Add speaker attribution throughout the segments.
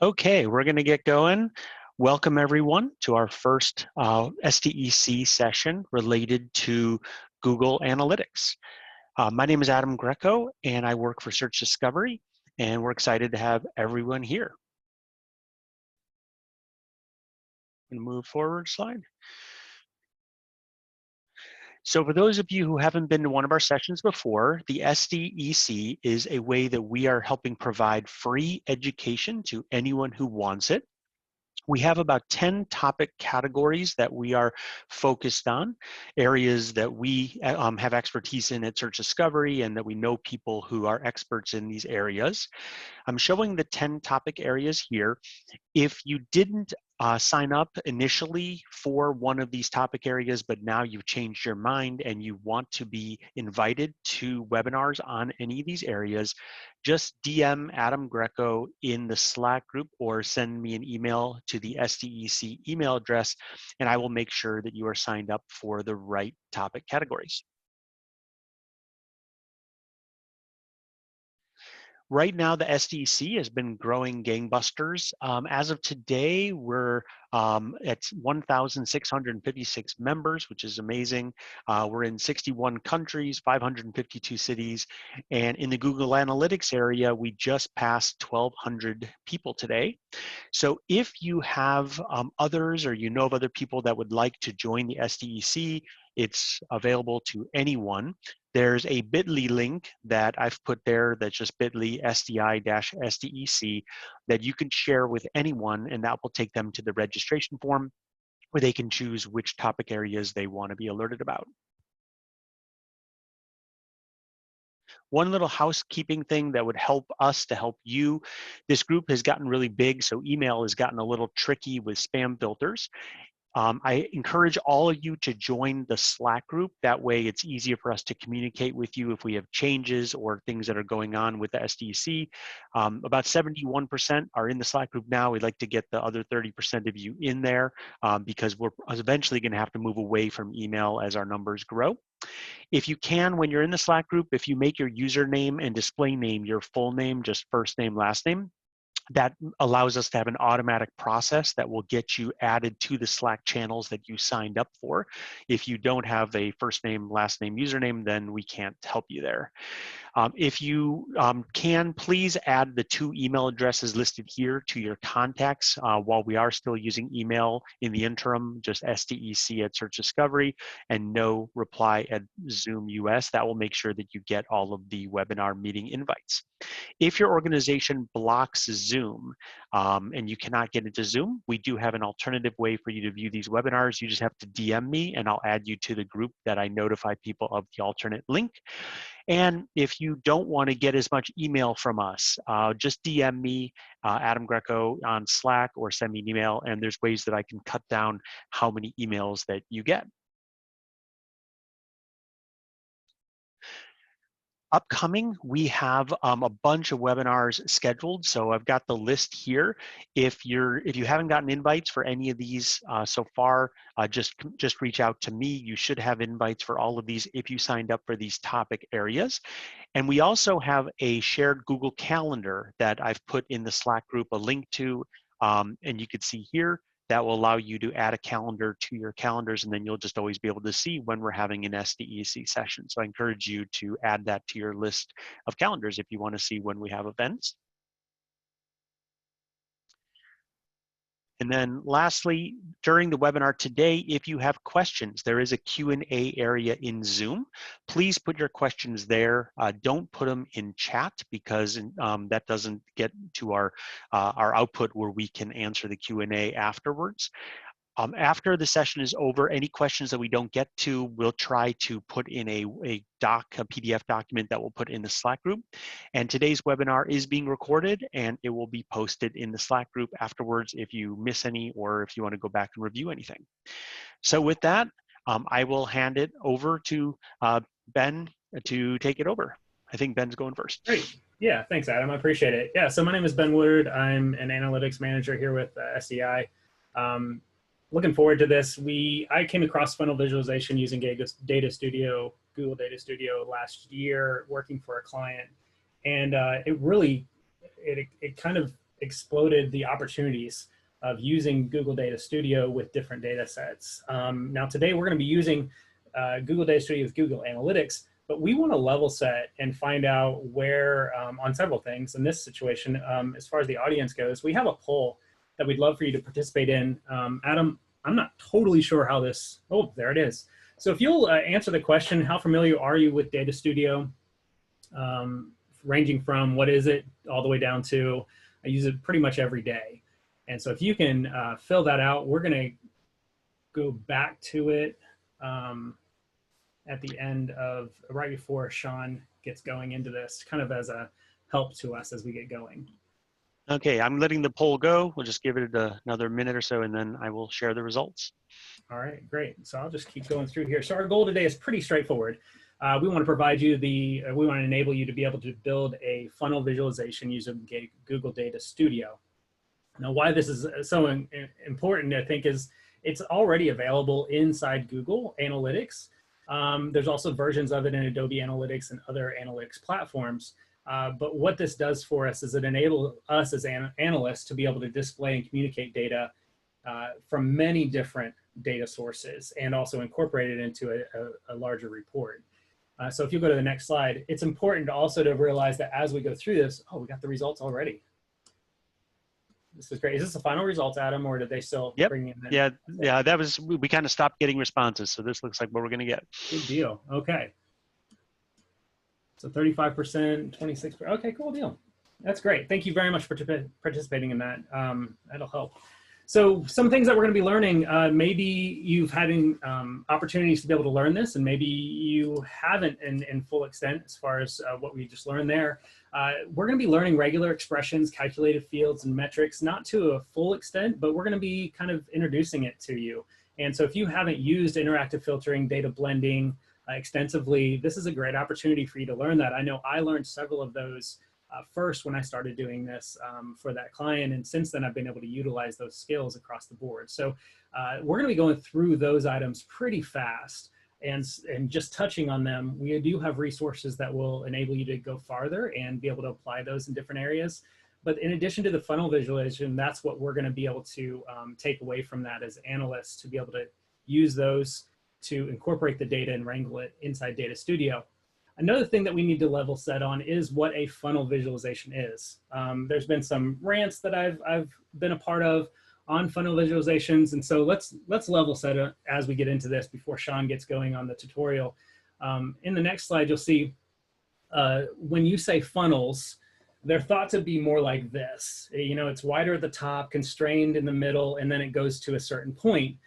Speaker 1: Okay, we're going to get going. Welcome everyone to our first SDEC session related to Google Analytics. My name is Adam Greco and I work for Search Discovery, and we're excited to have everyone here. Move forward slide. So for those of you who haven't been to one of our sessions before, the SDEC is a way that we are helping provide free education to anyone who wants it. We have about 10 topic categories that we are focused on, areas that we have expertise in at Search Discovery and that we know people who are experts in these areas. I'm showing the 10 topic areas here. If you didn't sign up initially for one of these topic areas, but now you've changed your mind and you want to be invited to webinars on any of these areas, just DM Adam Greco in the Slack group or send me an email to the SDEC email address, and I will make sure that you are signed up for the right topic categories. Right now, the SDEC has been growing gangbusters. As of today, we're at 1,656 members, which is amazing. We're in 61 countries, 552 cities, and in the Google Analytics area, we just passed 1,200 people today. So if you have others or you know of other people that would like to join the SDEC, it's available to anyone. There's a bit.ly link that I've put there that's just bit.ly SDI-SDEC that you can share with anyone, and that will take them to the registration form where they can choose which topic areas they want to be alerted about. One little housekeeping thing that would help us to help you. This group has gotten really big, so email has gotten a little tricky with spam filters. I encourage all of you to join the Slack group. That way it's easier for us to communicate with you if we have changes or things that are going on with the SDC. About 71% are in the Slack group now. We'd like to get the other 30% of you in there because we're eventually going to have to move away from email as our numbers grow. If you can, when you're in the Slack group, if you make your username and display name your full name, just first name, last name, that allows us to have an automatic process that will get you added to the Slack channels that you signed up for. If you don't have a first name, last name, username, then we can't help you there. If you can, please add the 2 email addresses listed here to your contacts while we are still using email in the interim, just SDEC at Search Discovery and no reply at Zoom US. That will make sure that you get all of the webinar meeting invites. If your organization blocks Zoom and you cannot get into Zoom, we do have an alternative way for you to view these webinars. You just have to DM me and I'll add you to the group that I notify people of the alternate link. And if you don't want to get as much email from us, just DM me, Adam Greco, on Slack, or send me an email, and there's ways that I can cut down how many emails that you get. Upcoming, we have a bunch of webinars scheduled, so I've got the list here. If you haven't gotten invites for any of these so far, just reach out to me. You should have invites for all of these if you signed up for these topic areas. And we also have a shared Google Calendar that I've put in the Slack group a link to, and you can see here. That will allow you to add a calendar to your calendars, and then you'll just always be able to see when we're having an SDEC session. So I encourage you to add that to your list of calendars if you want to see when we have events. And then lastly, during the webinar today, if you have questions, there is a Q&A area in Zoom. Please put your questions there. Don't put them in chat because that doesn't get to our output where we can answer the Q&A afterwards. After the session is over, any questions that we don't get to, we'll try to put in a PDF document that we'll put in the Slack group. And today's webinar is being recorded and it will be posted in the Slack group afterwards if you miss any or if you want to go back and review anything. So with that, I will hand it over to Ben to take it over. I think Ben's going first.
Speaker 2: Great. Yeah, thanks, Adam. I appreciate it. Yeah, so my name is Ben Woodard. I'm an analytics manager here with SEI. Looking forward to this. I came across funnel visualization using Data Studio, Google Data Studio last year, working for a client, and it kind of exploded the opportunities of using Google Data Studio with different data sets. Now today we're going to be using Google Data Studio with Google Analytics, but we want to level set and find out where on several things. In this situation, as far as the audience goes, we have a poll that we'd love for you to participate in. Adam, I'm not totally sure how this, oh, there it is. So if you'll answer the question, how familiar are you with Data Studio? Ranging from what is it all the way down to I use it pretty much every day. And so if you can fill that out, we're going to go back to it at the end of, right before Sean gets going into this, kind of as a help to us as we get going.
Speaker 1: Okay, I'm letting the poll go. We'll just give it another minute or so, and then I will share the results.
Speaker 2: All right, great. So I'll just keep going through here. So our goal today is pretty straightforward. We want to provide you we want to enable you to be able to build a funnel visualization using Google Data Studio. Now, why this is so important, I think, is it's already available inside Google Analytics. There's also versions of it in Adobe Analytics and other analytics platforms. But what this does for us is it enables us as analysts to be able to display and communicate data from many different data sources and also incorporate it into a larger report. So if you go to the next slide, it's important also to realize that as we go through this, oh, we got the results already. This is great. Is this the final results, Adam, or did they still bring in?
Speaker 1: Yeah, that was, we kind of stopped getting responses. So this looks like what we're going to get.
Speaker 2: Good deal. Okay. So 35%, 26%. Okay, cool deal. That's great. Thank you very much for participating in that. That'll help. So some things that we're going to be learning, maybe you've had opportunities to be able to learn this, and maybe you haven't in full extent as far as what we just learned there. We're going to be learning regular expressions, calculated fields, and metrics, not to a full extent, but we're going to be kind of introducing it to you. And so if you haven't used interactive filtering, data blending extensively, this is a great opportunity for you to learn that. I know I learned several of those first when I started doing this for that client, and since then I've been able to utilize those skills across the board. So we're going to be going through those items pretty fast, and just touching on them. We do have resources that will enable you to go farther and be able to apply those in different areas. But in addition to the funnel visualization, that's what we're going to be able to take away from that as analysts, to be able to use those to incorporate the data and wrangle it inside Data Studio. Another thing that we need to level set on is what a funnel visualization is. There's been some rants that I've been a part of on funnel visualizations, and so let's level set it as we get into this before Sean gets going on the tutorial. In the next slide, you'll see when you say funnels, they're thought to be more like this. You know, it's wider at the top, constrained in the middle, and then it goes to a certain point.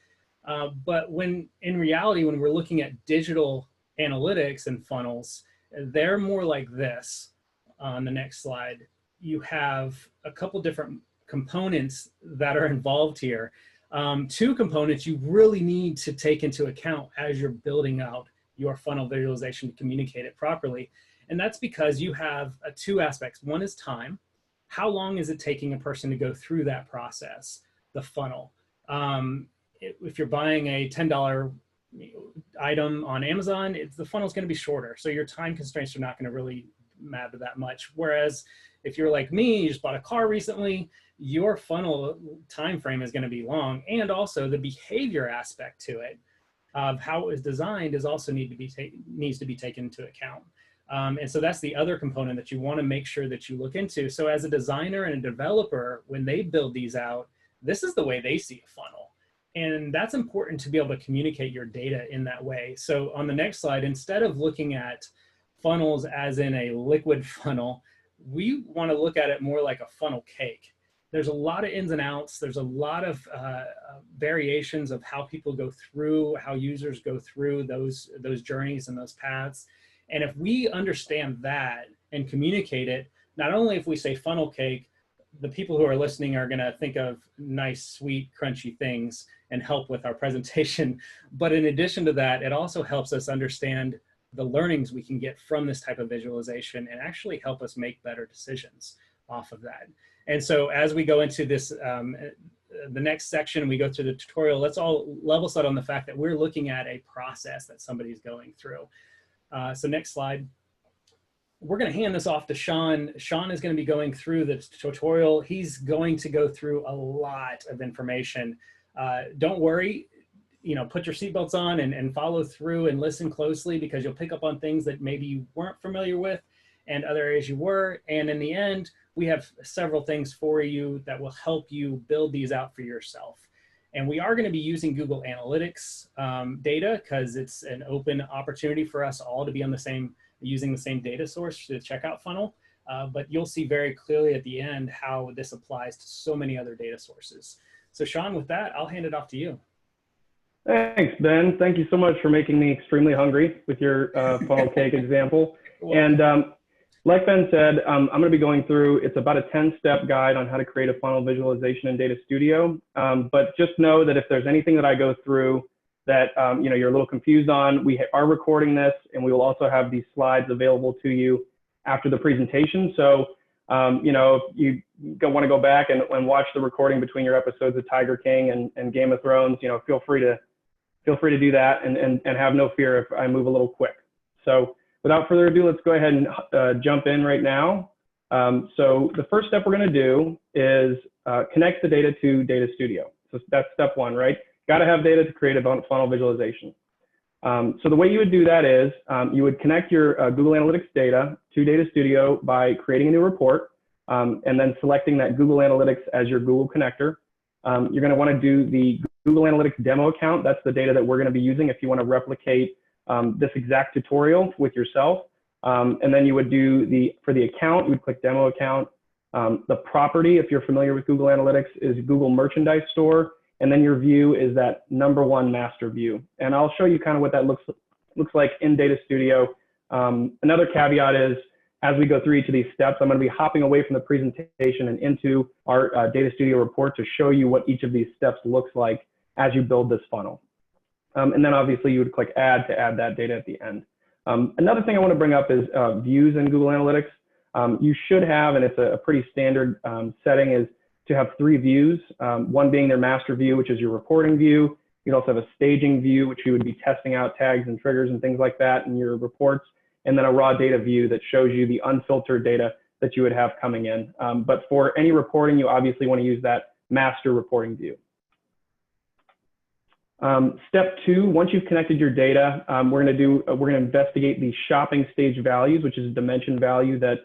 Speaker 2: But when in reality, when we're looking at digital analytics and funnels, they're more like this. On the next slide, you have a couple different components that are involved here. Two components you really need to take into account as you're building out your funnel visualization to communicate it properly. And that's because you have two aspects. One is time. How long is it taking a person to go through that process, the funnel? If you're buying a $10 item on Amazon, the funnel is going to be shorter. So your time constraints are not going to really matter that much. Whereas if you're like me, you just bought a car recently, your funnel time frame is going to be long. And also the behavior aspect to it of how it was designed is also needs to be taken into account. And so that's the other component that you want to make sure that you look into. So as a designer and a developer, when they build these out, this is the way they see a funnel. And that's important to be able to communicate your data in that way. So on the next slide, instead of looking at funnels as in a liquid funnel, we want to look at it more like a funnel cake. There's a lot of ins and outs. There's a lot of variations of how people go through, how users go through those journeys and those paths. And if we understand that and communicate it, not only if we say funnel cake, the people who are listening are going to think of nice, sweet, crunchy things and help with our presentation. But in addition to that, it also helps us understand the learnings we can get from this type of visualization and actually help us make better decisions off of that. And so as we go into this, the next section, we go through the tutorial, let's all level set on the fact that we're looking at a process that somebody's going through. So next slide. we're going to hand this off to Sean. Sean is going to be going through the tutorial. He's going to go through a lot of information. Don't worry, put your seatbelts on and follow through and listen closely, because you'll pick up on things that maybe you weren't familiar with and other areas you were. And in the end, we have several things for you that will help you build these out for yourself. And we are going to be using Google Analytics data, because it's an open opportunity for us all to be on using the same data source to the checkout funnel. But you'll see very clearly at the end how this applies to so many other data sources. So Sean, with that, I'll hand it off to you.
Speaker 3: Thanks, Ben. Thank you so much for making me extremely hungry with your funnel cake example. And like Ben said, I'm going to be going through, it's about a 10-step guide on how to create a funnel visualization in Data Studio. But just know that if there's anything that I go through that you're a little confused on, we are recording this, and we will also have these slides available to you after the presentation. So if you want to go back and watch the recording between your episodes of Tiger King and Game of Thrones, feel free to do that, and have no fear if I move a little quick. So without further ado, let's go ahead and jump in right now. So the first step we're going to do is connect the data to Data Studio. So that's step one, right? Got to have data to create a funnel visualization. So the way you would do that is you would connect your Google Analytics data to Data Studio by creating a new report, and then selecting that Google Analytics as your Google connector. You're going to want to do the Google Analytics demo account. That's the data that we're going to be using if you want to replicate this exact tutorial with yourself. And then you would do for the account, you would click demo account. The property, if you're familiar with Google Analytics, is Google Merchandise Store. And then your view is that #1 master view. And I'll show you kind of what that looks like in Data Studio. Another caveat is, as we go through each of these steps, I'm going to be hopping away from the presentation and into our Data Studio report to show you what each of these steps looks like as you build this funnel. And then obviously you would click add to add that data at the end. Another thing I want to bring up is views in Google Analytics. You should have, and it's a pretty standard setting, is to have 3 views, one being their master view, which is your reporting view. You'd also have a staging view, which you would be testing out tags and triggers and things like that in your reports, and then a raw data view that shows you the unfiltered data that you would have coming in. But for any reporting, you obviously want to use that master reporting view. Step 2, once you've connected your data, we're going to investigate the shopping stage values, which is a dimension value that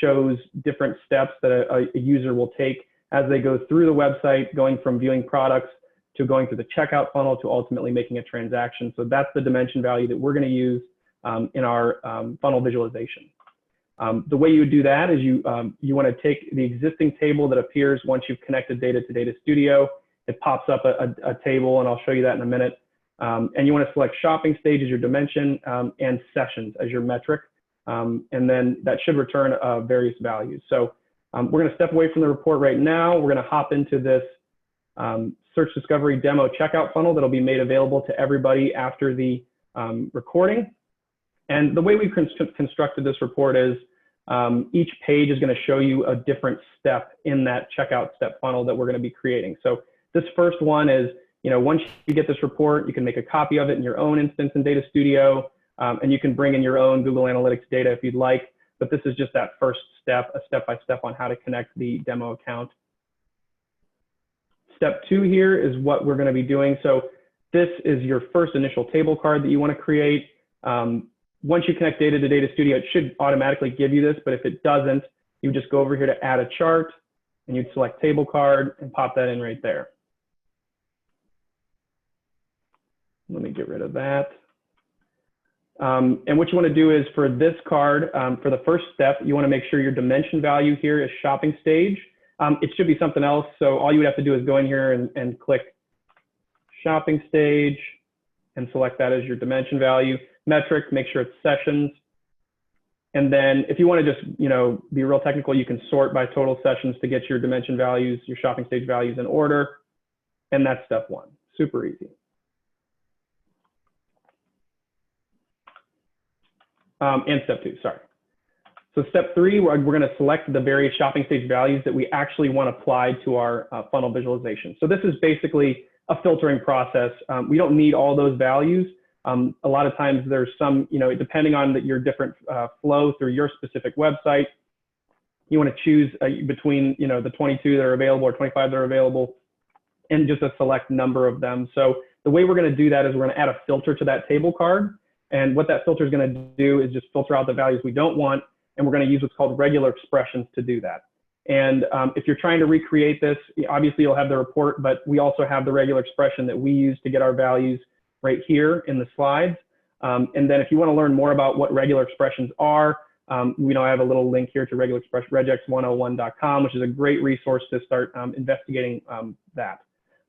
Speaker 3: shows different steps that a user will take as they go through the website, going from viewing products to going through the checkout funnel to ultimately making a transaction. So that's the dimension value that we're going to use in our funnel visualization. The way you would do that is you want to take the existing table that appears once you've connected data to Data Studio. It pops up a table, and I'll show you that in a minute. And you want to select shopping stage as your dimension and sessions as your metric. And then that should return various values. So we're going to step away from the report right now. We're going to hop into this search discovery demo checkout funnel that'll be made available to everybody after the recording. And the way we've constructed this report is each page is going to show you a different step in that checkout step funnel that we're going to be creating. So this first one is, once you get this report, you can make a copy of it in your own instance in Data Studio. And you can bring in your own Google Analytics data if you'd like, but this is just that first step, a step-by-step on how to connect the demo account. Step 2 here is what we're going to be doing. So this is your first initial table card that you want to create. Once you connect data to Data Studio, it should automatically give you this, but if it doesn't, you just go over here to add a chart, and you'd select table card and pop that in right there. Let me get rid of that. And what you want to do is for this card, for the first step, you want to make sure your dimension value here is shopping stage. It should be something else. So all you would have to do is go in here and click shopping stage and select that as your dimension value. Metric, make sure it's sessions. And then if you want to just, be real technical, you can sort by total sessions to get your dimension values, your shopping stage values in order. And that's step 1, super easy. And step 2, sorry. So step 3, we're going to select the various shopping stage values that we actually want applied to our funnel visualization. So this is basically a filtering process. We don't need all those values, A lot of times there's some, depending on your different flow through your specific website, you want to choose between, the 22 that are available or 25 that are available and just a select number of them. So the way we're going to do that is we're going to add a filter to that table card. And what that filter is going to do is just filter out the values we don't want. And we're going to use what's called regular expressions to do that. And if you're trying to recreate this, obviously you'll have the report, but we also have the regular expression that we use to get our values right here in the slides. And then if you want to learn more about what regular expressions are, I have a little link here to regular expression, regex101.com, which is a great resource to start investigating that.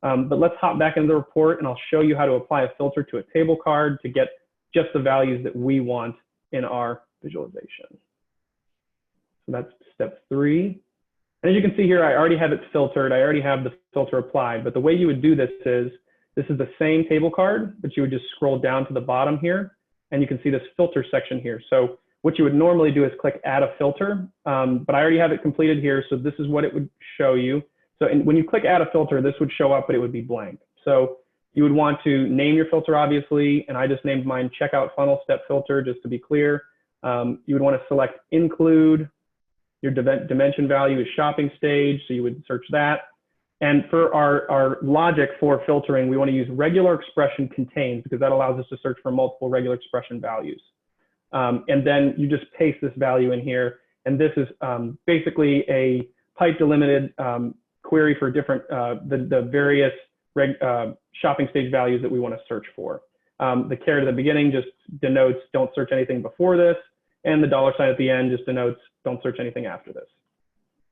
Speaker 3: But let's hop back into the report and I'll show you how to apply a filter to a table card to get just the values that we want in our visualization. So that's step 3. And as you can see here, I already have it filtered. I already have the filter applied. But the way you would do this is the same table card, but you would just scroll down to the bottom here, and you can see this filter section here. So what you would normally do is click add a filter, but I already have it completed here. So this is what it would show you. So when you click add a filter, this would show up, but it would be blank. So you would want to name your filter, obviously, and I just named mine checkout funnel step filter, just to be clear. You would want to select include. Your dimension value is shopping stage, so you would search that. And for our logic for filtering, we want to use regular expression contains because that allows us to search for multiple regular expression values. And then you just paste this value in here. And this is basically a pipe delimited query for different, the various shopping stage values that we want to search for. The caret at the beginning just denotes don't search anything before this. And the $ at the end just denotes don't search anything after this.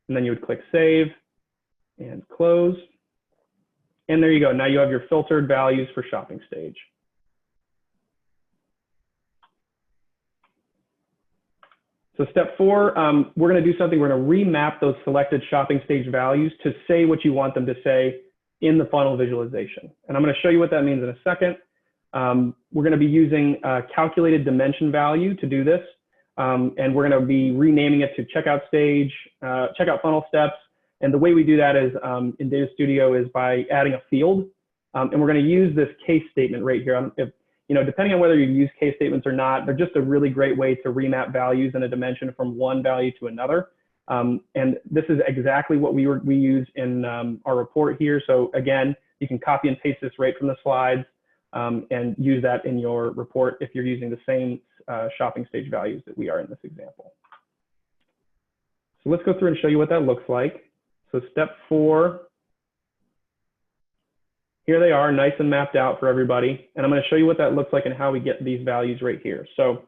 Speaker 3: And then you would click save and close. And there you go. Now you have your filtered values for shopping stage. So step 4, we're going to do something. We're going to remap those selected shopping stage values to say what you want them to say in the funnel visualization. And I'm going to show you what that means in a second. We're going to be using calculated dimension value to do this. And we're going to be renaming it to checkout stage, checkout funnel steps. And the way we do that is in Data Studio is by adding a field. And we're going to use this case statement right here. Depending on whether you use case statements or not, they're just a really great way to remap values in a dimension from one value to another. And this is exactly what we use in our report here. So again, you can copy and paste this right from the slides and use that in your report if you're using the same shopping stage values that we are in this example. So let's go through and show you what that looks like. So step 4, here they are, nice and mapped out for everybody. And I'm going to show you what that looks like and how we get these values right here. So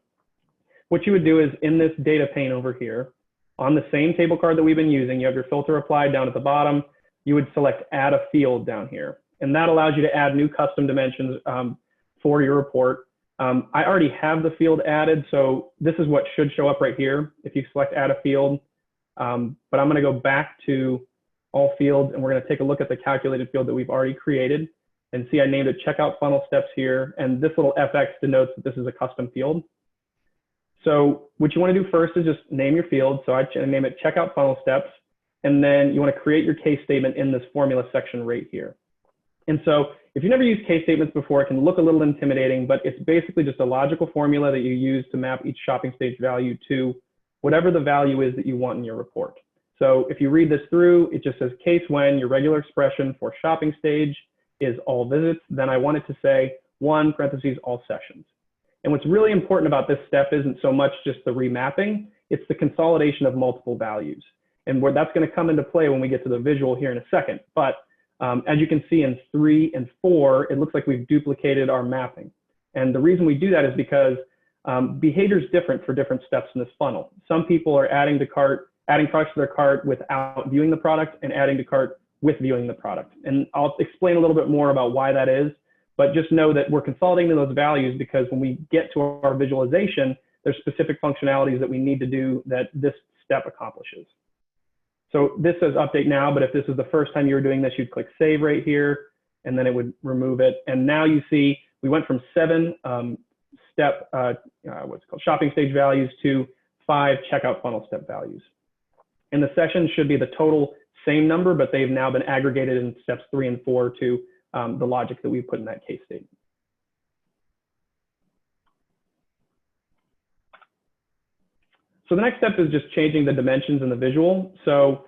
Speaker 3: what you would do is in this data pane over here, on the same table card that we've been using, you have your filter applied down at the bottom, you would select add a field down here. And that allows you to add new custom dimensions for your report. I already have the field added, so this is what should show up right here if you select add a field. But I'm going to go back to all fields, and we're going to take a look at the calculated field that we've already created. And see, I named it checkout funnel steps here, and this little FX denotes that this is a custom field. So what you want to do first is just name your field. So I name it checkout funnel steps, and then you want to create your case statement in this formula section right here. And so if you've never used case statements before, it can look a little intimidating, but it's basically just a logical formula that you use to map each shopping stage value to whatever the value is that you want in your report. So if you read this through, it just says case when your regular expression for shopping stage is all visits, then I want it to say 1 parentheses all sessions. And what's really important about this step isn't so much just the remapping, it's the consolidation of multiple values. And where that's going to come into play when we get to the visual here in a second. But as you can see in 3 and 4, it looks like we've duplicated our mapping. And the reason we do that is because behavior is different for different steps in this funnel. Some people are adding products to their cart without viewing the product and adding to cart with viewing the product. And I'll explain a little bit more about why that is, but just know that we're consolidating those values because when we get to our visualization, there's specific functionalities that we need to do that this step accomplishes. So this says update now, but if this is the first time you were doing this, you'd click save right here, and then it would remove it. And now you see we went from 7 shopping stage values to 5 checkout funnel step values. And the sessions should be the total same number, but they've now been aggregated in steps 3 and 4 to the logic that we put in that case statement. So the next step is just changing the dimensions in the visual. So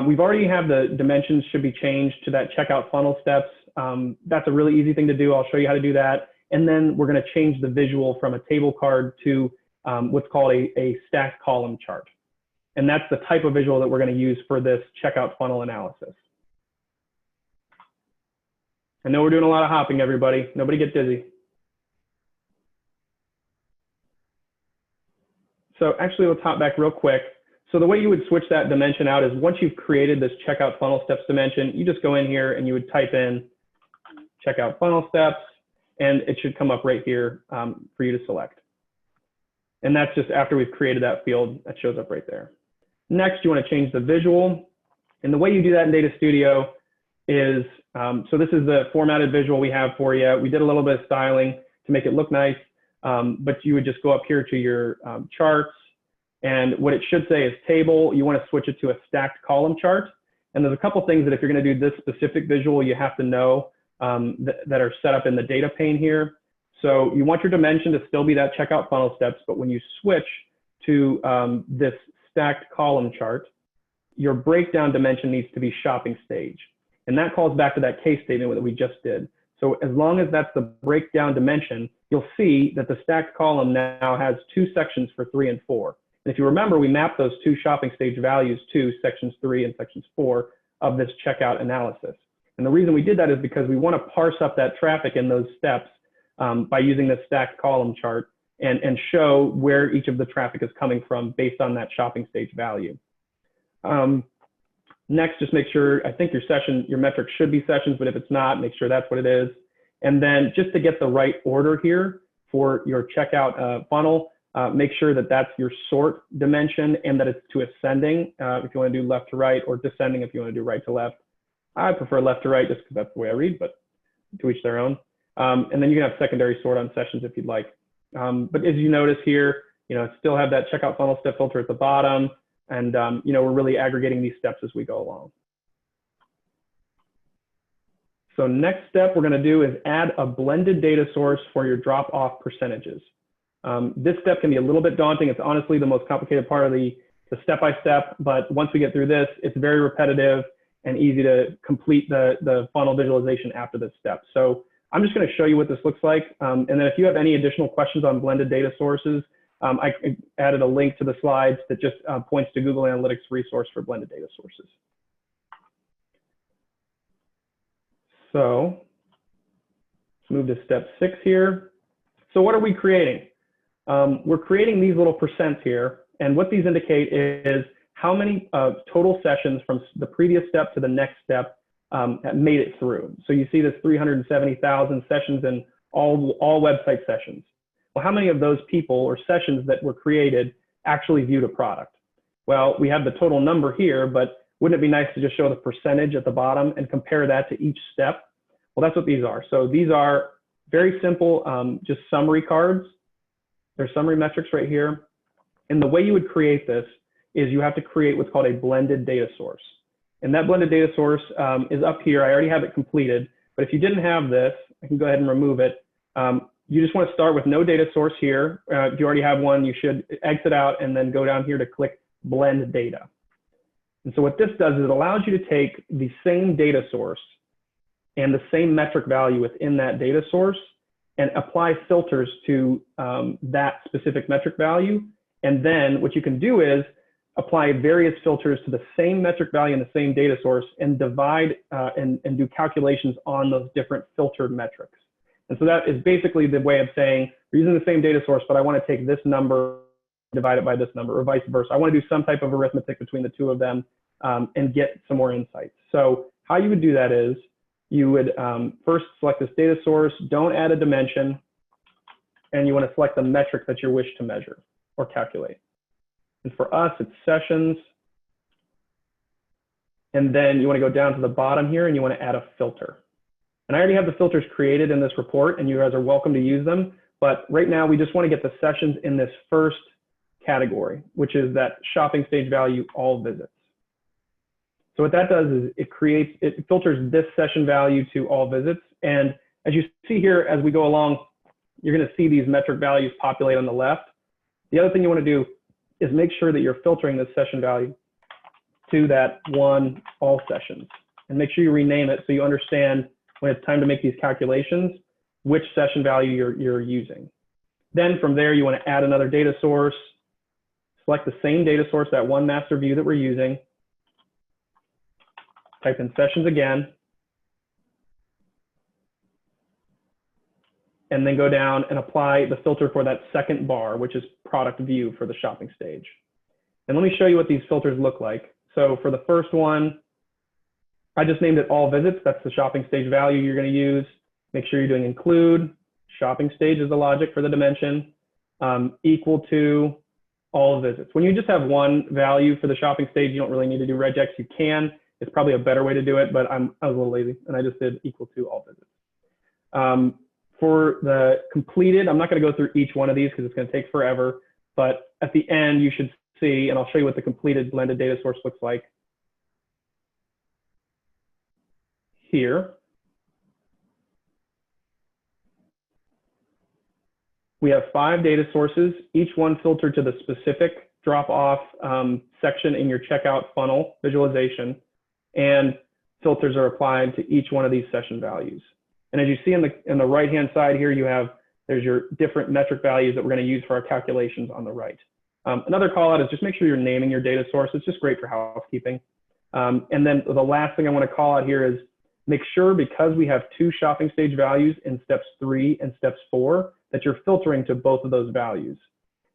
Speaker 3: we've already have the dimensions should be changed to that checkout funnel steps. That's a really easy thing to do. I'll show you how to do that. And then we're going to change the visual from a table card to what's called a stacked column chart. And that's the type of visual that we're going to use for this checkout funnel analysis. I know we're doing a lot of hopping, everybody. Nobody get dizzy. So actually, let's hop back real quick. So the way you would switch that dimension out is once you've created this checkout funnel steps dimension, you just go in here and you would type in checkout funnel steps, and it should come up right here for you to select. And that's just after we've created that field that shows up right there. Next, you want to change the visual. And the way you do that in Data Studio is, so this is the formatted visual we have for you. We did a little bit of styling to make it look nice, but you would just go up here to your charts. And what it should say is table. You want to switch it to a stacked column chart. And there's a couple things that if you're going to do this specific visual, you have to know that are set up in the data pane here. So you want your dimension to still be that checkout funnel steps, but when you switch to this stacked column chart, your breakdown dimension needs to be shopping stage. And that calls back to that case statement that we just did. So as long as that's the breakdown dimension, you'll see that the stacked column now has two sections for 3 and 4. And if you remember, we mapped those two shopping stage values to sections 3 and sections 4 of this checkout analysis. And the reason we did that is because we want to parse up that traffic in those steps by using this stacked column chart and show where each of the traffic is coming from based on that shopping stage value. Next, just make sure, I think your metric should be sessions, but if it's not, make sure that's what it is. And then just to get the right order here for your checkout funnel, make sure that that's your sort dimension and that it's to ascending if you want to do left to right, or descending if you want to do right to left. I prefer left to right just because that's the way I read, but to each their own. And then you can have secondary sort on sessions if you'd like. But as you notice here, still have that checkout funnel step filter at the bottom. And, we're really aggregating these steps as we go along. So next step we're going to do is add a blended data source for your drop-off percentages. This step can be a little bit daunting. It's honestly the most complicated part of the step-by-step, but once we get through this, it's very repetitive and easy to complete the funnel visualization after this step. So I'm just going to show you what this looks like. And then if you have any additional questions on blended data sources, I added a link to the slides that just points to Google Analytics resource for blended data sources. So let's move to step 6 here. So what are we creating? We're creating these little percents here. And what these indicate is how many total sessions from the previous step to the next step have made it through. So you see this 370,000 sessions in all website sessions. Well, how many of those people or sessions that were created actually viewed a product? Well, we have the total number here, but wouldn't it be nice to just show the percentage at the bottom and compare that to each step? Well, that's what these are. So these are very simple, just summary cards. There's summary metrics right here. And the way you would create this is you have to create what's called a blended data source. And that blended data source is up here. I already have it completed. But if you didn't have this, I can go ahead and remove it. You just want to start with no data source here. If you already have one, you should exit out and then go down here to click blend data. And so what this does is it allows you to take the same data source and the same metric value within that data source and apply filters to that specific metric value. And then what you can do is apply various filters to the same metric value in the same data source and divide and do calculations on those different filtered metrics. And so that is basically the way of saying, we're using the same data source, but I want to take this number, divide it by this number, or vice versa. I want to do some type of arithmetic between the two of them and get some more insights. So how you would do that is you would first select this data source, don't add a dimension, and you want to select the metric that you wish to measure or calculate. And for us, it's sessions. And then you want to go down to the bottom here and you want to add a filter. And I already have the filters created in this report and you guys are welcome to use them. But right now we just want to get the sessions in this first category, which is that shopping stage value, all visits. So what that does is it filters this session value to all visits. And as you see here, as we go along, you're going to see these metric values populate on the left. The other thing you want to do is make sure that you're filtering this session value to that one all sessions. And make sure you rename it so you understand when it's time to make these calculations, which session value you're using. Then from there, you want to add another data source, select the same data source, that one master view that we're using, type in sessions again, and then go down and apply the filter for that second bar, which is product view for the shopping stage. And let me show you what these filters look like. So for the first one, I just named it all visits. That's the shopping stage value you're going to use. Make sure you're doing include. Shopping stage is the logic for the dimension. Equal to all visits. When you just have one value for the shopping stage, you don't really need to do regex. You can. It's probably a better way to do it, but I was a little lazy and I just did equal to all visits. For the completed, I'm not going to go through each one of these because it's going to take forever, but at the end you should see, and I'll show you what the completed blended data source looks like here. We have 5 data sources, each one filtered to the specific drop-off section in your checkout funnel visualization, and filters are applied to each one of these session values. And as you see in the right-hand side here, there's your different metric values that we're going to use for our calculations on the right. Another call out is just make sure you're naming your data source. It's just great for housekeeping. And then the last thing I want to call out here is make sure, because we have 2 shopping stage values in steps 3 and steps 4, that you're filtering to both of those values.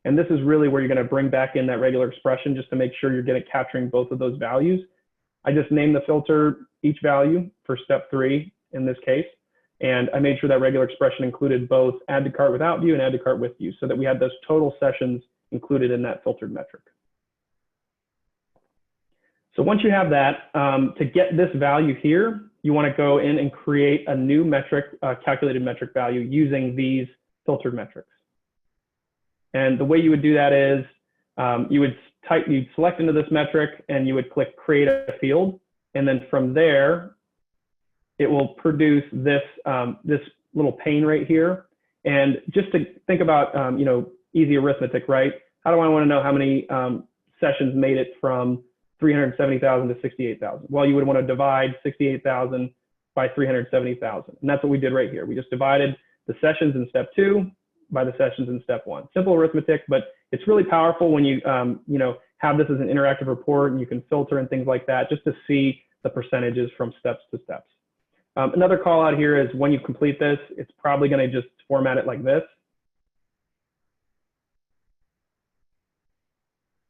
Speaker 3: And this is really where you're going to bring back in that regular expression just to make sure you're capturing both of those values. I just named the filter each value for step 3 in this case. And I made sure that regular expression included both add to cart without view and add to cart with view so that we had those total sessions included in that filtered metric. So once you have that, to get this value here, you want to go in and create a new metric, calculated metric value using these filtered metrics. And the way you would do that is you'd select into this metric and you would click create a field. And then from there, it will produce this, this little pane right here. And just to think about, easy arithmetic, right? How do I want to know how many sessions made it from 370,000 to 68,000? Well, you would want to divide 68,000 by 370,000. And that's what we did right here. We just divided the sessions in step 2 by the sessions in step 1. Simple arithmetic, but it's really powerful when you, have this as an interactive report and you can filter and things like that just to see the percentages from steps to steps. Another call out here is when you complete this, it's probably going to just format it like this.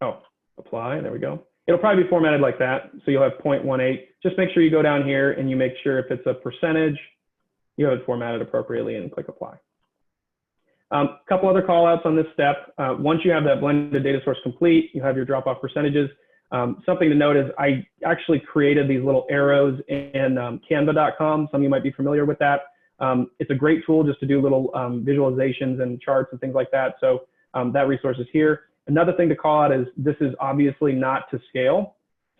Speaker 3: Oh, apply, there we go. It'll probably be formatted like that. So you'll have 0.18. Just make sure you go down here and you make sure if it's a percentage, you have it formatted appropriately and click apply. A couple other call outs on this step. Once you have that blended data source complete, you have your drop off percentages. Something to note is I actually created these little arrows in canva.com. Some of you might be familiar with that. It's a great tool just to do little visualizations and charts and things like that. So that resource is here. Another thing to call out is this is obviously not to scale.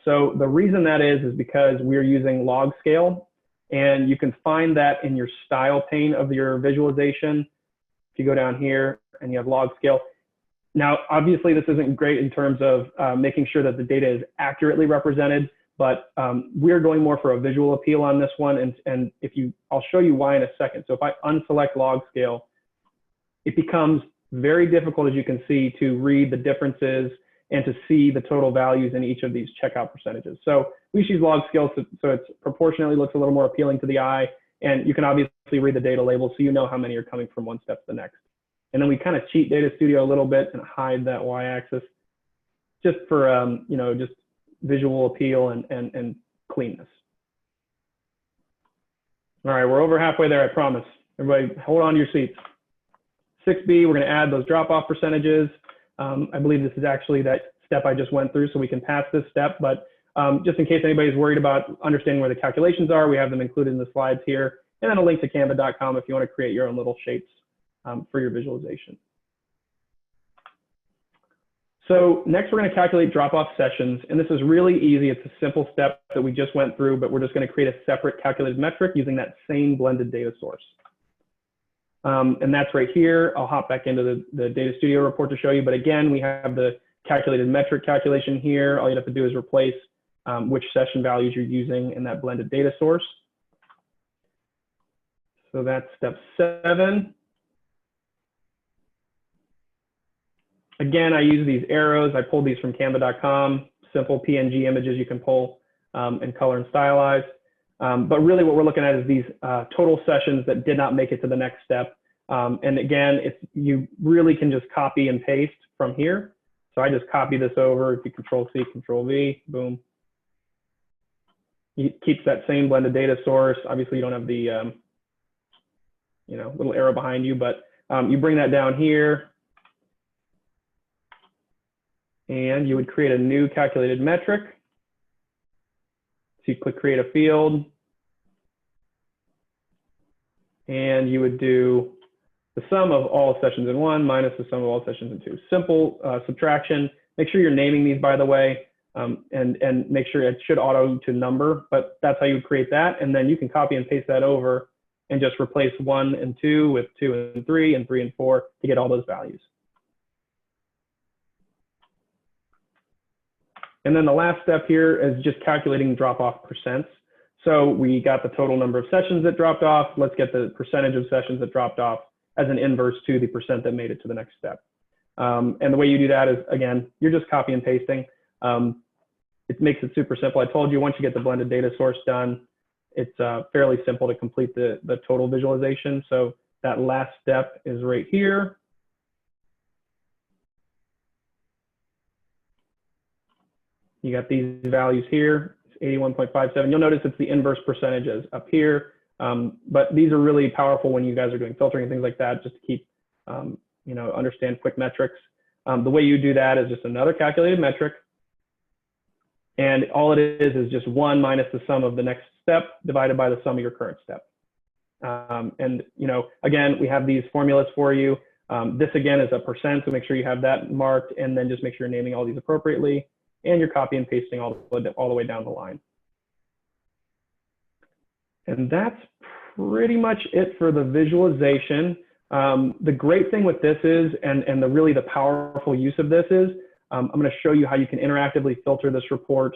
Speaker 3: So the reason that is because we're using log scale, and you can find that in your style pane of your visualization. If you go down here and you have log scale. Now, obviously, this isn't great in terms of making sure that the data is accurately represented, but we're going more for a visual appeal on this one. And I'll show you why in a second. So if I unselect log scale, it becomes very difficult, as you can see, to read the differences and to see the total values in each of these checkout percentages. So we use log scale so it proportionately looks a little more appealing to the eye, and you can obviously read the data labels so you know how many are coming from one step to the next. And then we kind of cheat Data Studio a little bit and hide that y-axis just for just visual appeal and cleanness. All right, we're over halfway there, I promise. Everybody hold on to your seats. 6B, we're going to add those drop-off percentages. I believe this is actually that step I just went through, so we can pass this step. But just in case anybody's worried about understanding where the calculations are, we have them included in the slides here. And then a link to canva.com if you want to create your own little shapes for your visualization. So next, we're going to calculate drop-off sessions. And this is really easy. It's a simple step that we just went through, but we're just going to create a separate calculated metric using that same blended data source. And that's right here. I'll hop back into the Data Studio report to show you. But again, we have the calculated metric calculation here. All you have to do is replace which session values you're using in that blended data source. So that's step 7. Again, I use these arrows. I pulled these from canva.com, simple PNG images you can pull and color and stylize. But really what we're looking at is these total sessions that did not make it to the next step. And again, you really can just copy and paste from here. So I just copy this over. If you Control C, Control V, boom. It keeps that same blended data source. Obviously, you don't have the little arrow behind you, but you bring that down here. And you would create a new calculated metric. So you click create a field. And you would do the sum of all sessions in 1 minus the sum of all sessions in 2. Simple subtraction. Make sure you're naming these, by the way, and make sure it should auto to number, but that's how you would create that. And then you can copy and paste that over and just replace 1 and 2 with 2 and 3 and 3 and 4 to get all those values. And then the last step here is just calculating drop-off percents. So we got the total number of sessions that dropped off. Let's get the percentage of sessions that dropped off as an inverse to the percent that made it to the next step. And the way you do that is, again, you're just copy and pasting. It makes it super simple. I told you once you get the blended data source done, it's fairly simple to complete the total visualization. So that last step is right here. You got these values here, it's 81.57. You'll notice it's the inverse percentages up here, but these are really powerful when you guys are doing filtering and things like that, just to keep, understand quick metrics. The way you do that is just another calculated metric. And all it is just 1 minus the sum of the next step divided by the sum of your current step. Again, we have these formulas for you. This again is a percent, so make sure you have that marked, and then just make sure you're naming all these appropriately. And you're copy and pasting all the way down the line. And that's pretty much it for the visualization. The great thing with this is, and really the powerful use of this is, I'm going to show you how you can interactively filter this report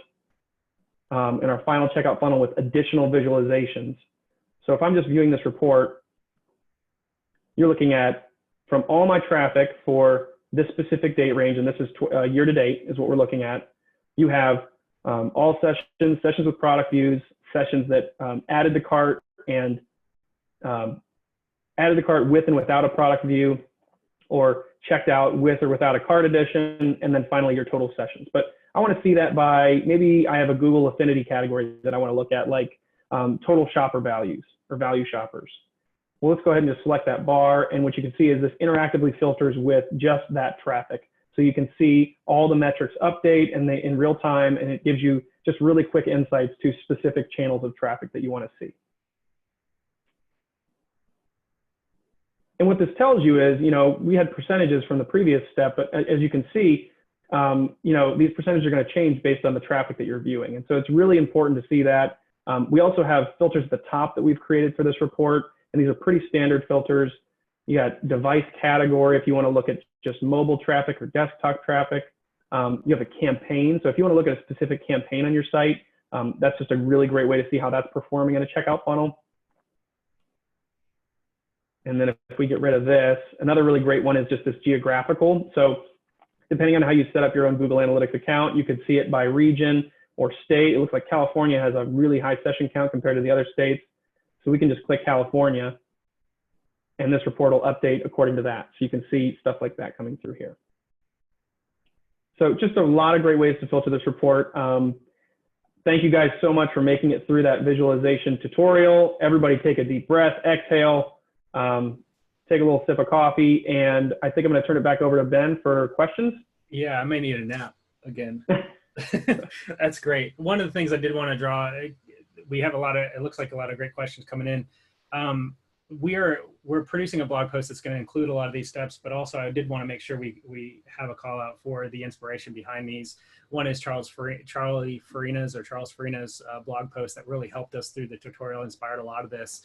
Speaker 3: in our final checkout funnel with additional visualizations. So if I'm just viewing this report, you're looking at from all my traffic for this specific date range, and this is year to date is what we're looking at. You have all sessions with product views, sessions that added the cart and added the cart with and without a product view, or checked out with or without a cart addition, and then finally your total sessions. But I want to see that by, maybe I have a Google affinity category that I want to look at, like total shopper values or value shoppers. Well, let's go ahead and just select that bar, and what you can see is this interactively filters with just that traffic. So you can see all the metrics update and in real time, and it gives you just really quick insights to specific channels of traffic that you want to see. And what this tells you is, we had percentages from the previous step, but as you can see, these percentages are going to change based on the traffic that you're viewing. And so it's really important to see that. We also have filters at the top that we've created for this report, and these are pretty standard filters. You got device category if you want to look at just mobile traffic or desktop traffic. You have a campaign. So if you want to look at a specific campaign on your site, that's just a really great way to see how that's performing in a checkout funnel. And then if we get rid of this, another really great one is just this geographical. So depending on how you set up your own Google Analytics account, you could see it by region or state. It looks like California has a really high session count compared to the other states. So we can just click California, and this report will update according to that. So you can see stuff like that coming through here. So just a lot of great ways to filter this report. Thank you guys so much for making it through that visualization tutorial. Everybody take a deep breath, exhale, take a little sip of coffee, and I think I'm going to turn it back over to Ben for questions.
Speaker 2: Yeah, I may need a nap again. That's great. One of the things I did want to draw, we have it looks like a lot of great questions coming in. We're producing a blog post that's going to include a lot of these steps, but also I did want to make sure we have a call out for the inspiration behind these. One is Charles Farina's blog post that really helped us through the tutorial, inspired a lot of this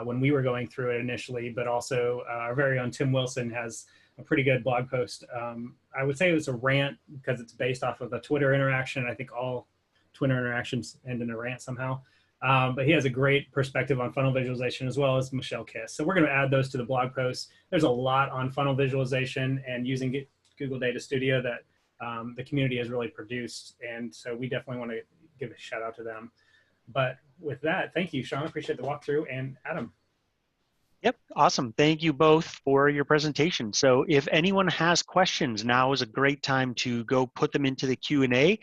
Speaker 2: when we were going through it initially, but also our very own Tim Wilson has a pretty good blog post. I would say it was a rant because it's based off of a Twitter interaction. I think all Twitter interactions end in a rant somehow. But he has a great perspective on funnel visualization, as well as Michelle Kiss. So we're going to add those to the blog post. There's a lot on funnel visualization and using Google Data Studio that the community has really produced. And so we definitely want to give a shout out to them. But with that, thank you, Sean. Appreciate the walkthrough. And Adam.
Speaker 1: Yep, awesome. Thank you both for your presentation. So if anyone has questions, now is a great time to go put them into the Q&A.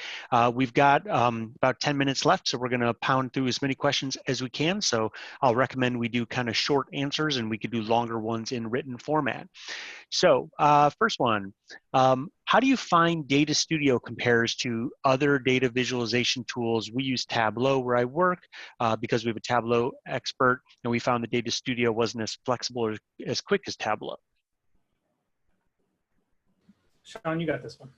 Speaker 1: We've got about 10 minutes left, so we're going to pound through as many questions as we can. So I'll recommend we do kind of short answers, and we could do longer ones in written format. So first one, how do you find Data Studio compares to other data visualization tools? We use Tableau where I work because we have a Tableau expert, and we found the Data Studio wasn't as flexible or as quick as Tableau.
Speaker 2: Sean, you got this one.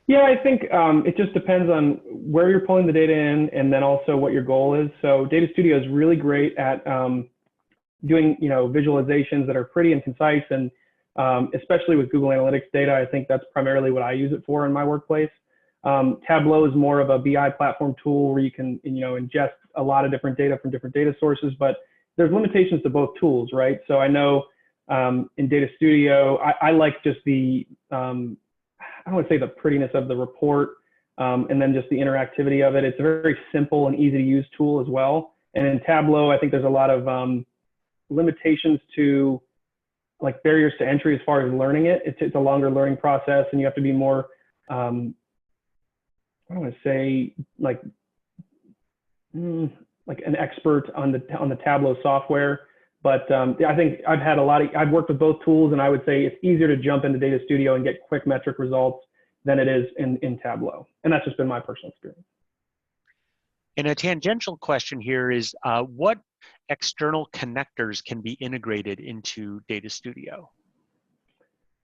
Speaker 3: Yeah, I think it just depends on where you're pulling the data in, and then also what your goal is. So Data Studio is really great at doing visualizations that are pretty and concise, and especially with Google Analytics data. I think that's primarily what I use it for in my workplace. Tableau is more of a BI platform tool where you can ingest a lot of different data from different data sources, but there's limitations to both tools, right? So I know in Data Studio, I like just the, I don't want to say the prettiness of the report, and then just the interactivity of it. It's a very simple and easy to use tool as well. And in Tableau, I think there's a lot of limitations to like barriers to entry as far as learning it. It's a longer learning process, and you have to be more, I don't want to say like an expert on the Tableau software. But I think I've worked with both tools, and I would say it's easier to jump into Data Studio and get quick metric results than it is in Tableau. And that's just been my personal experience.
Speaker 1: And a tangential question here is, what external connectors can be integrated into Data Studio?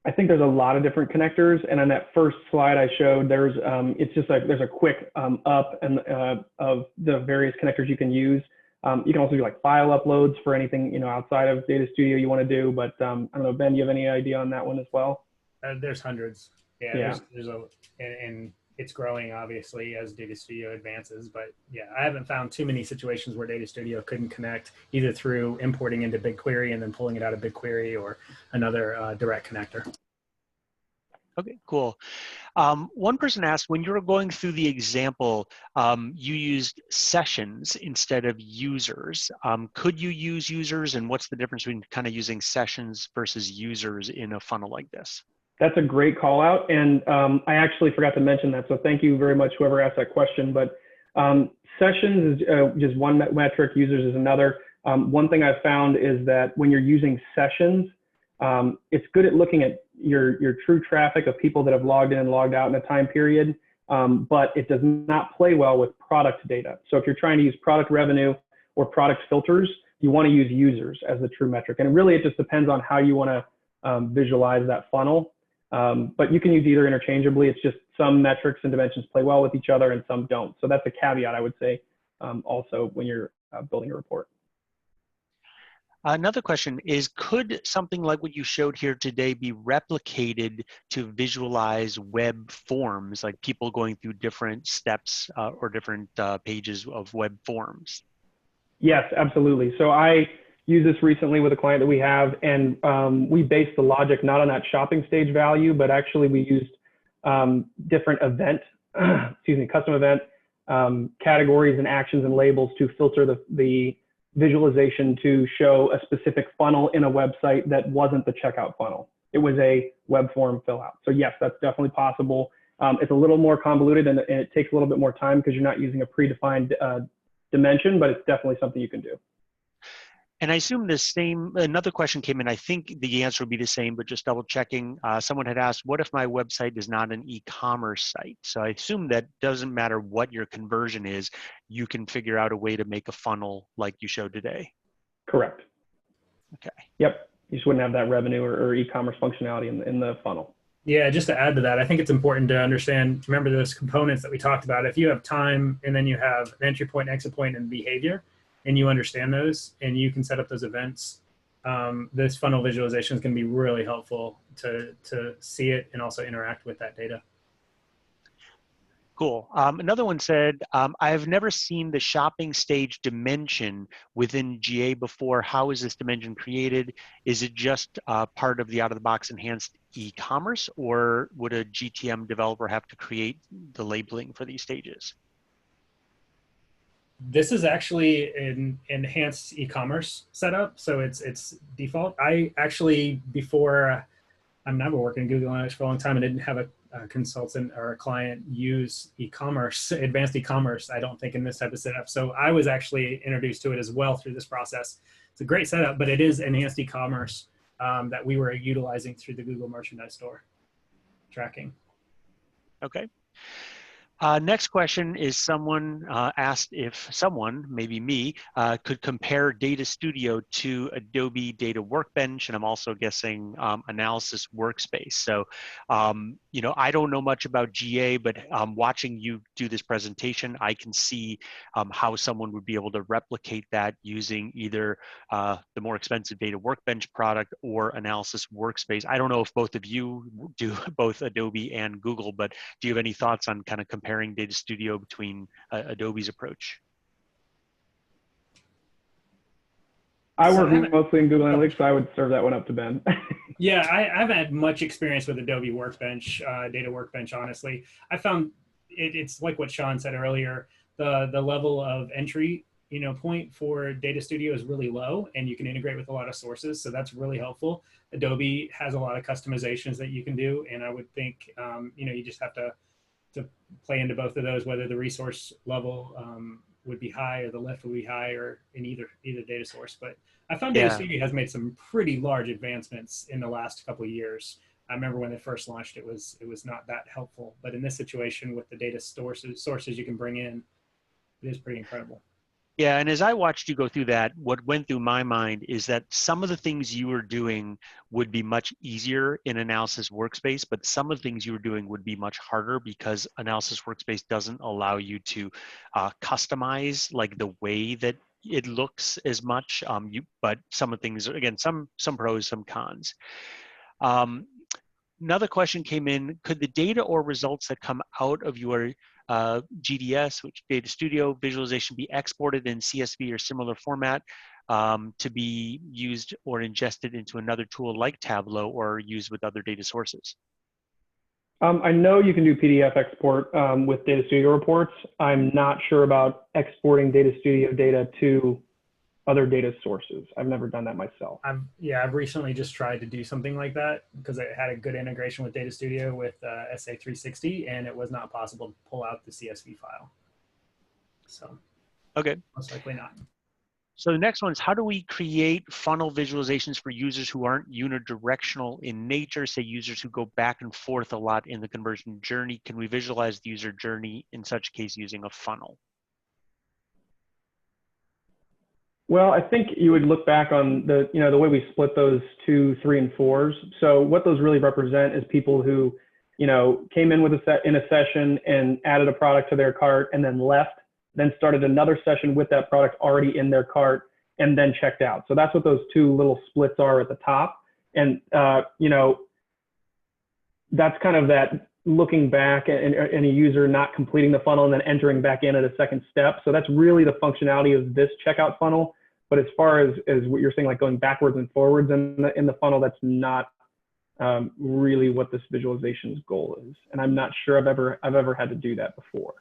Speaker 3: I think there's a lot of different connectors, and on that first slide I showed, there's it's just like there's a quick up and of the various connectors you can use. You can also do like file uploads for anything outside of Data Studio you want to do. But I don't know, Ben, you have any idea on that one as well?
Speaker 2: There's hundreds. Yeah. There's and it's growing obviously as Data Studio advances. But yeah, I haven't found too many situations where Data Studio couldn't connect either through importing into BigQuery and then pulling it out of BigQuery or another direct connector.
Speaker 1: Okay, cool. One person asked, when you were going through the example, you used sessions instead of users. Could you use users, and what's the difference between kind of using sessions versus users in a funnel like this?
Speaker 3: That's a great call out, and I actually forgot to mention that, so thank you very much whoever asked that question. But sessions is just one metric, users is another. One thing I've found is that when you're using sessions, it's good at looking at your true traffic of people that have logged in and logged out in a time period, but it does not play well with product data. So if you're trying to use product revenue or product filters, you want to use users as the true metric. And really, it just depends on how you want to visualize that funnel. But you can use either interchangeably. It's just some metrics and dimensions play well with each other and some don't. So that's a caveat, I would say, also when you're building a report.
Speaker 1: Another question is, could something like what you showed here today be replicated to visualize web forms, like people going through different steps or different pages of web forms?
Speaker 3: Yes, absolutely. So I used this recently with a client that we have, and we based the logic not on that shopping stage value, but actually we used different custom event categories and actions and labels to filter the visualization to show a specific funnel in a website that wasn't the checkout funnel. It was a web form fill out. So yes, that's definitely possible. It's a little more convoluted and it takes a little bit more time because you're not using a predefined dimension, but it's definitely something you can do.
Speaker 1: And I assume another question came in, I think the answer would be the same, but just double checking. Someone had asked, what if my website is not an e-commerce site? So I assume that doesn't matter what your conversion is, you can figure out a way to make a funnel like you showed today.
Speaker 3: Correct.
Speaker 1: Okay.
Speaker 3: Yep, you just wouldn't have that revenue or e-commerce functionality in the funnel.
Speaker 2: Yeah, just to add to that, I think it's important to understand, remember those components that we talked about. If you have time and then you have an entry point, exit point, and behavior, and you understand those, and you can set up those events this funnel visualization is going to be really helpful to see it and also interact with that data.
Speaker 1: Cool. Another one said, I've never seen the shopping stage dimension within GA before. How is this dimension created? Is it just part of the out-of-the-box enhanced e-commerce, or would a GTM developer have to create the labeling for these stages?
Speaker 2: This is actually an enhanced e-commerce setup, so it's default. I actually, before I've never worked in Google Analytics for a long time, and didn't have a consultant or a client use e-commerce, advanced e-commerce, I don't think, in this type of setup. So I was actually introduced to it as well through this process. It's a great setup, but it is enhanced e-commerce that we were utilizing through the Google Merchandise Store tracking.
Speaker 1: Okay. Next question is someone asked if someone, maybe me, could compare Data Studio to Adobe Data Workbench, and I'm also guessing Analysis Workspace. So, you know, I don't know much about GA, but watching you do this presentation, I can see how someone would be able to replicate that using either the more expensive Data Workbench product or Analysis Workspace. I don't know if both of you do both Adobe and Google, but do you have any thoughts on kind of comparing Data Studio between Adobe's approach?
Speaker 3: I work mostly in Google Analytics, so I would serve that one up to Ben.
Speaker 2: Yeah, I haven't had much experience with Adobe Workbench, Data Workbench, honestly. I found it's like what Sean said earlier, the level of entry, you know, point for Data Studio is really low, and you can integrate with a lot of sources, so that's really helpful. Adobe has a lot of customizations that you can do, and I would think, you know, you just have to play into both of those, whether the resource level would be high or the lift would be high, or in either data source. But I found Data Studio has made some pretty large advancements in the last couple of years. I remember when they first launched, it was not that helpful. But in this situation, with the data sources you can bring in, it is pretty incredible.
Speaker 1: Yeah, and as I watched you go through that, what went through my mind is that some of the things you were doing would be much easier in Analysis Workspace, but some of the things you were doing would be much harder because Analysis Workspace doesn't allow you to customize like the way that it looks as much. But some of the things, again, some pros, some cons. Another question came in: could the data or results that come out of your GDS, which Data Studio visualization, be exported in CSV or similar format to be used or ingested into another tool like Tableau or used with other data sources?
Speaker 3: I know you can do PDF export with Data Studio reports. I'm not sure about exporting Data Studio data to other data sources. I've never done that myself.
Speaker 2: I've recently just tried to do something like that because it had a good integration with Data Studio with SA360, and it was not possible to pull out the CSV file. So,
Speaker 1: okay,
Speaker 2: most likely not.
Speaker 1: So the next one is, how do we create funnel visualizations for users who aren't unidirectional in nature, say users who go back and forth a lot in the conversion journey? Can we visualize the user journey in such case using a funnel?
Speaker 3: Well, I think you would look back on the way we split those 2, 3, and 4s. So what those really represent is people who, came in with in a session and added a product to their cart and then left, then started another session with that product already in their cart and then checked out. So that's what those 2 little splits are at the top. And, that's kind of that looking back and a user not completing the funnel and then entering back in at a second step. So that's really the functionality of this checkout funnel. But as far as what you're saying, like going backwards and forwards in the funnel, that's not really what this visualization's goal is. And I'm not sure I've ever had to do that before.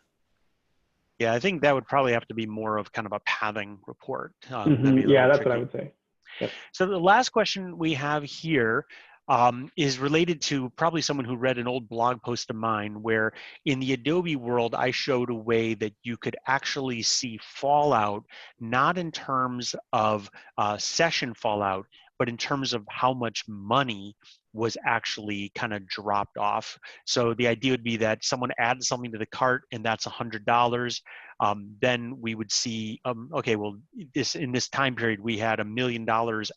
Speaker 1: Yeah, I think that would probably have to be more of kind of a pathing report.
Speaker 3: Yeah, that's what I would say. Yep.
Speaker 1: So the last question we have here is related to probably someone who read an old blog post of mine where in the Adobe world, I showed a way that you could actually see fallout, not in terms of session fallout, but in terms of how much money was actually kind of dropped off. So the idea would be that someone adds something to the cart and that's $100. Then we would see, okay, well, in this time period, we had $1 million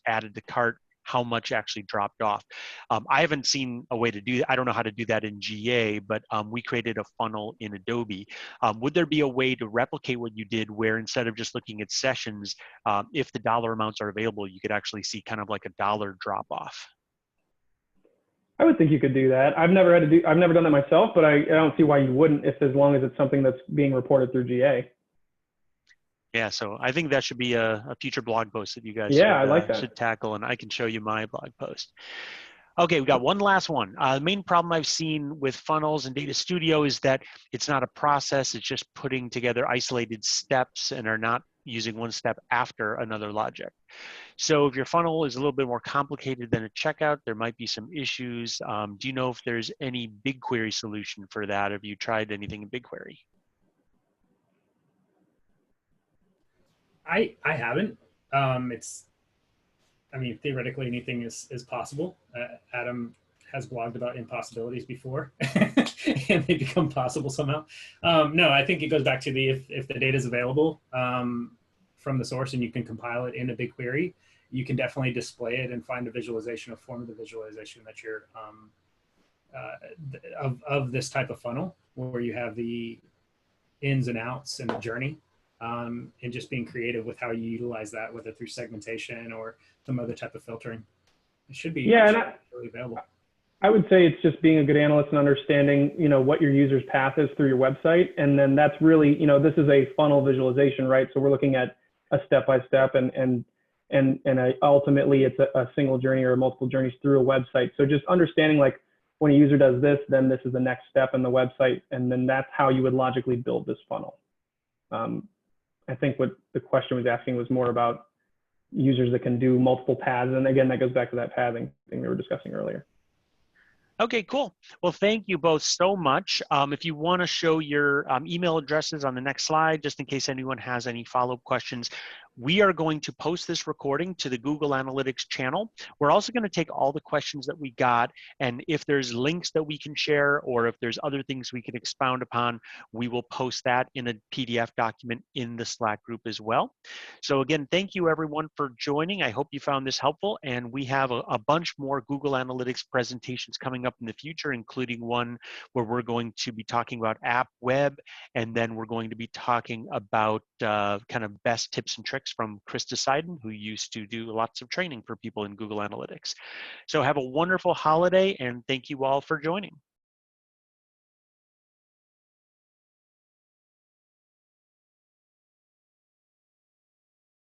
Speaker 1: added to cart how much actually dropped off. I haven't seen a way to do that. I don't know how to do that in GA, but we created a funnel in Adobe. Would there be a way to replicate what you did where instead of just looking at sessions, if the dollar amounts are available, you could actually see kind of like a dollar drop off?
Speaker 3: I would think you could do that. I've never done that myself, but I don't see why you wouldn't if as long as it's something that's being reported through GA.
Speaker 1: Yeah, so I think that should be a future blog post that you guys
Speaker 3: Yeah, I like that.
Speaker 1: should tackle, and I can show you my blog post. Okay, we got one last one. The main problem I've seen with funnels and Data Studio is that it's not a process. It's just putting together isolated steps and are not using one step after another logic. So if your funnel is a little bit more complicated than a checkout, there might be some issues. Do you know if there's any BigQuery solution for that? Have you tried anything in BigQuery?
Speaker 2: I haven't. I mean, theoretically, anything is possible. Adam has blogged about impossibilities before, and they become possible somehow. No, I think it goes back to the if the data is available from the source and you can compile it into BigQuery, you can definitely display it and find a visualization, a form of the visualization that you're of this type of funnel, where you have the ins and outs and the journey. And just being creative with how you utilize that, whether through segmentation or some other type of filtering. It should be really available.
Speaker 3: I would say it's just being a good analyst and understanding, what your user's path is through your website. And then that's really, this is a funnel visualization, right? So we're looking at a step-by-step and ultimately it's a single journey or multiple journeys through a website. So just understanding like when a user does this, then this is the next step in the website. And then that's how you would logically build this funnel. I think what the question was asking was more about users that can do multiple paths. And again, that goes back to that pathing thing we were discussing earlier.
Speaker 1: Okay, cool. Well, thank you both so much. If you want to show your email addresses on the next slide, just in case anyone has any follow-up questions, we are going to post this recording to the Google Analytics channel. We're also going to take all the questions that we got, and if there's links that we can share or if there's other things we can expound upon, we will post that in a PDF document in the Slack group as well. So again, thank you everyone for joining. I hope you found this helpful, and we have a bunch more Google Analytics presentations coming up in the future, including one where we're going to be talking about app web, and then we're going to be talking about kind of best tips and tricks from Krista Seiden, who used to do lots of training for people in Google Analytics. So have a wonderful holiday, and thank you all for joining.